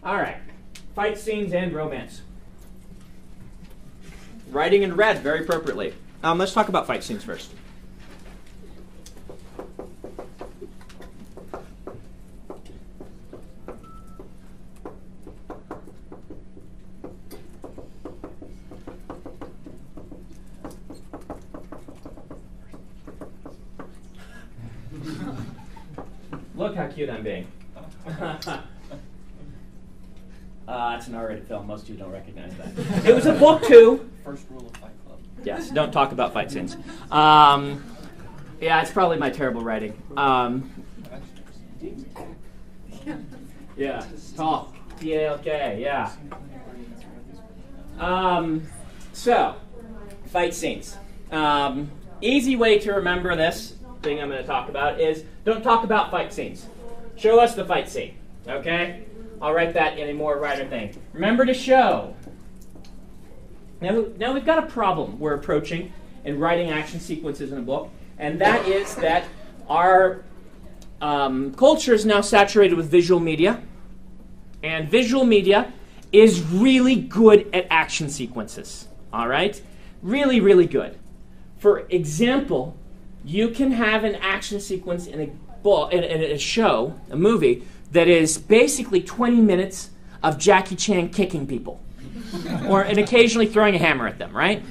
All right. Fight scenes and romance. Writing in red, very appropriately. Let's talk about fight scenes first. Look how cute I'm being. It's an R-rated film. Most of you don't recognize that. It was a book, too. First rule of Fight Club. Yes, don't talk about fight scenes. Yeah, it's probably my terrible writing. Yeah, talk. T-A-L-K, yeah. So, fight scenes. Easy way to remember this thing I'm going to talk about is don't talk about fight scenes. Show us the fight scene, okay? I'll write that in a more writer thing. Remember to show. Now we've got a problem we're approaching in writing action sequences in a book, and that is that our culture is now saturated with visual media, and visual media is really good at action sequences, all right? Really, really good. For example, you can have an action sequence in a book, in a show, a movie, that is basically 20 minutes of Jackie Chan kicking people. And occasionally throwing a hammer at them, right?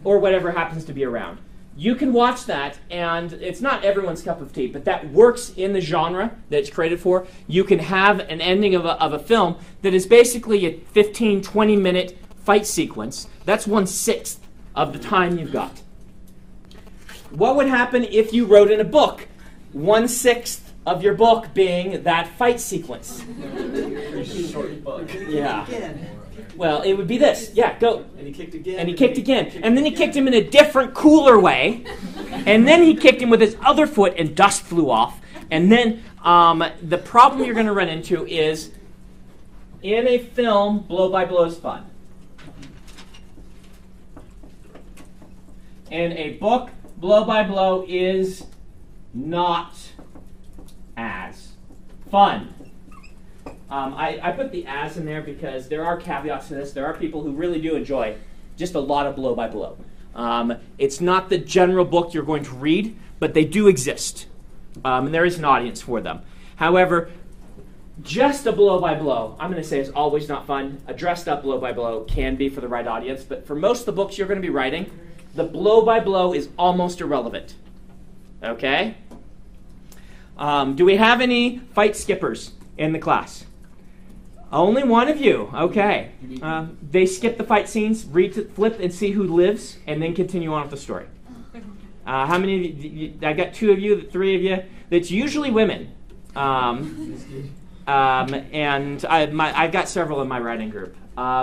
Or whatever happens to be around. You can watch that, and it's not everyone's cup of tea, but that works in the genre that it's created for. You can have an ending of a film that is basically a 15, 20-minute fight sequence. That's 1/6 of the time you've got. What would happen if you wrote in a book 1/6 of your book being that fight sequence? Short book. Yeah. Well, it would be this. Yeah, go. And he kicked again. And he kicked again. And then he kicked him in a different, cooler way. And then he kicked him with his other foot and dust flew off. And then the problem you're going to run into is in a film, blow-by-blow is fun. In a book, blow-by-blow is not as fun. I put the as in there because there are caveats to this. There are people who really do enjoy just a lot of blow-by-blow. It's not the general book you're going to read, but they do exist. And there is an audience for them. However, just a blow-by-blow, I'm going to say, is always not fun. A dressed-up blow-by-blow can be for the right audience, but for most of the books you're going to be writing, the blow-by-blow is almost irrelevant. Okay? Do we have any fight skippers in the class? Only one of you. Okay. They skip the fight scenes, flip and see who lives, and then continue on with the story. How many of you? I got 2 of you, 3 of you. That's usually women. And I've got several in my writing group.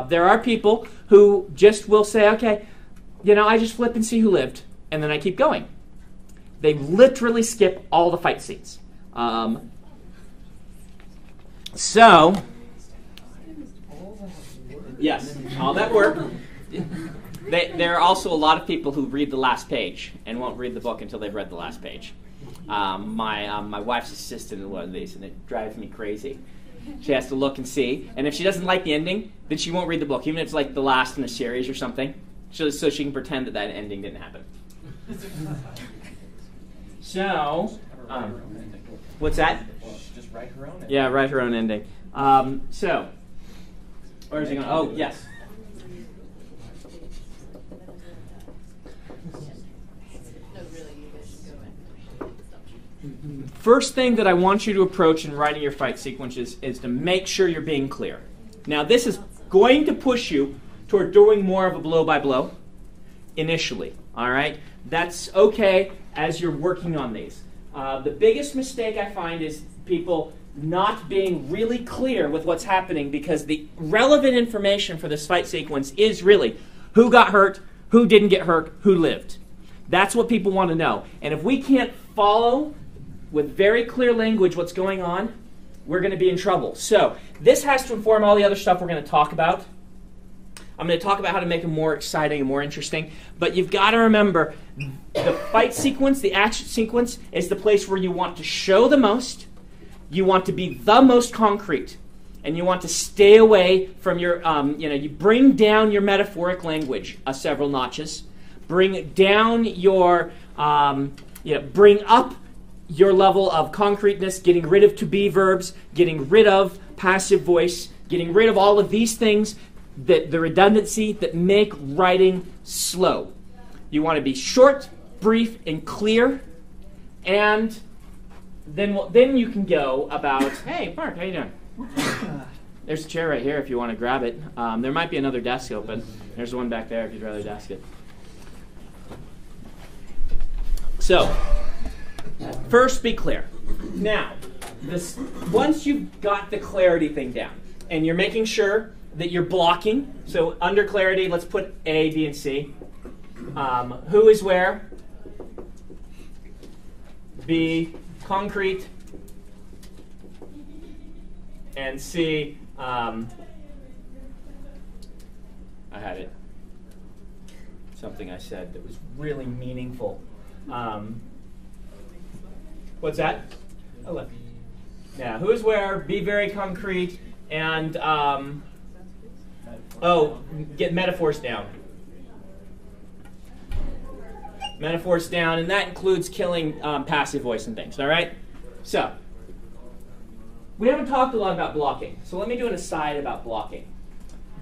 There are people who just will say, okay, I just flip and see who lived, and then I keep going. They literally skip all the fight scenes. Yes, all that work. There are also a lot of people who read the last page and won't read the book until they've read the last page. My wife's assistant in one of these, and it drives me crazy. She has to look and see, and if she doesn't like the ending, then she won't read the book, even if it's like the last in the series or something, so she can pretend that ending didn't happen. So, what's that? Just write her own ending. Yeah, write her own ending. So, where is he going? Oh, yes. First thing that I want you to approach in writing your fight sequences is to make sure you're being clear. Now, this is going to push you toward doing more of a blow-by-blow initially, all right? That's okay as you're working on these. The biggest mistake I find is people not being really clear with what's happening, because the relevant information for this fight sequence is really who got hurt, who didn't get hurt, who lived. That's what people want to know. And if we can't follow with very clear language what's going on, we're going to be in trouble. So this has to inform all the other stuff we're going to talk about. I'm going to talk about how to make them more exciting and more interesting. But you've got to remember, the fight sequence, the action sequence, is the place where you want to show the most. You want to be the most concrete. and you want to stay away from your, you bring down your metaphoric language several notches. Bring down your, bring up your level of concreteness, getting rid of to be verbs, getting rid of passive voice, getting rid of all of these things, that the redundancy that make writing slow. You want to be short, brief, and clear, and then you can go about, hey, Mark, how you doing? There's a chair right here if you want to grab it. There might be another desk open. There's one back there if you'd rather desk it. So, first be clear. Now, once you've got the clarity thing down, and you're making sure that you're blocking, so under clarity, let's put A, B, and C. Who is where? B, concrete. And C, I had it. Something I said that was really meaningful. What's that? Oh, yeah, who is where? Be very concrete. And, get metaphors down. Metaphors down, and that includes killing passive voice and things, all right? So, we haven't talked a lot about blocking, so let me do an aside about blocking.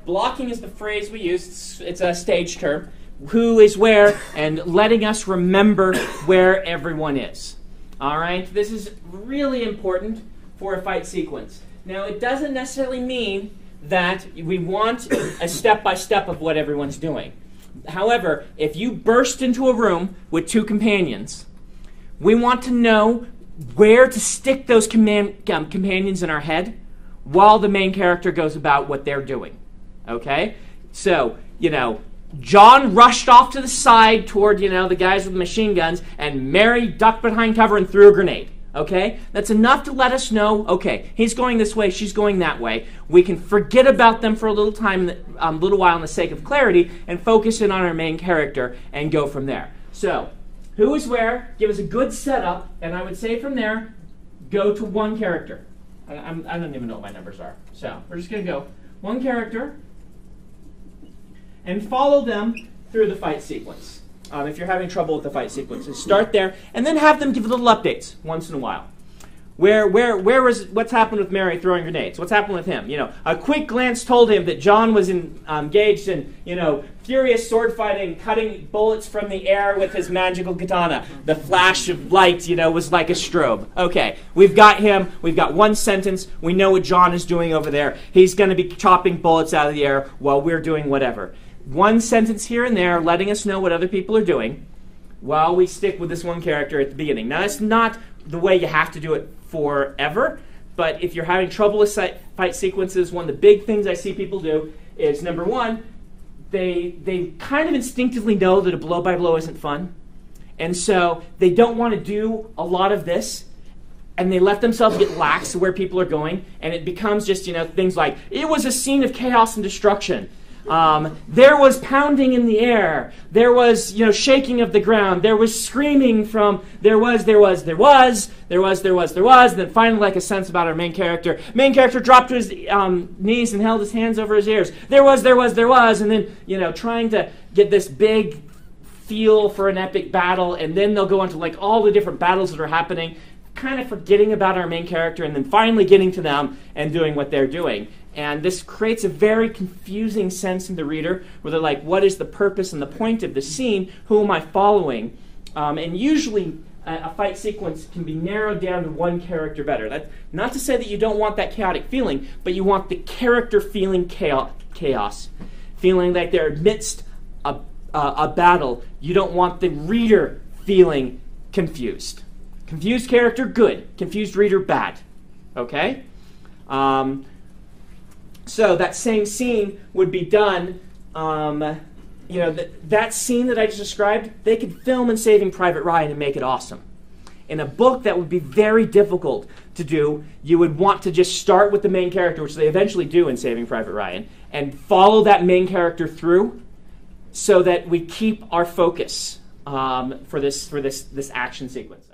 Blocking is the phrase we use. It's a stage term. Who is where, and letting us remember where everyone is. All right? This is really important for a fight sequence. Now, it doesn't necessarily mean that we want a step-by-step of what everyone's doing. However, if you burst into a room with two companions, we want to know where to stick those companions in our head while the main character goes about what they're doing. Okay? So, John rushed off to the side toward, the guys with machine guns, and Mary ducked behind cover and threw a grenade. Okay? That's enough to let us know, okay, he's going this way, she's going that way. We can forget about them for a little while in the sake of clarity and focus in on our main character and go from there. So, who is where? Give us a good setup, and I would say from there, go to one character. I don't even know what my numbers are. So, we're just going to go one character and follow them through the fight sequence. If you're having trouble with the fight sequences, start there, and then have them give little updates once in a while. What's happened with Mary throwing grenades? What's happened with him? A quick glance told him that John was engaged in, furious sword fighting, cutting bullets from the air with his magical katana. The flash of light, was like a strobe. Okay, we've got him. We've got one sentence. We know what John is doing over there. He's going to be chopping bullets out of the air while we're doing whatever. One sentence here and there letting us know what other people are doing while we stick with this one character at the beginning. Now, it's not the way you have to do it forever, but if you're having trouble with fight sequences, one of the big things I see people do is, number one, they kind of instinctively know that a blow-by-blow isn't fun, and so they don't want to do a lot of this, and they let themselves get lax to where people are going, and it becomes just, things like, it was a scene of chaos and destruction. There was pounding in the air. There was, shaking of the ground. There was screaming from, there was. And then finally, like a sense about our main character. Main character dropped to his knees and held his hands over his ears. There was. And then, trying to get this big feel for an epic battle. And then they'll go into, all the different battles that are happening, kind of forgetting about our main character and then finally getting to them and doing what they're doing. And this creates a very confusing sense in the reader where they're like, what is the purpose and the point of the scene? Who am I following? And usually a fight sequence can be narrowed down to one character better. That's not to say that you don't want that chaotic feeling, but you want the character feeling chaos, feeling like they're amidst a battle. You don't want the reader feeling confused. Confused character, good. Confused reader, bad. Okay? So that same scene would be done, that scene that I just described, they could film in Saving Private Ryan and make it awesome. In a book, that would be very difficult to do. You would want to just start with the main character, which they eventually do in Saving Private Ryan, and follow that main character through so that we keep our focus for this action sequence.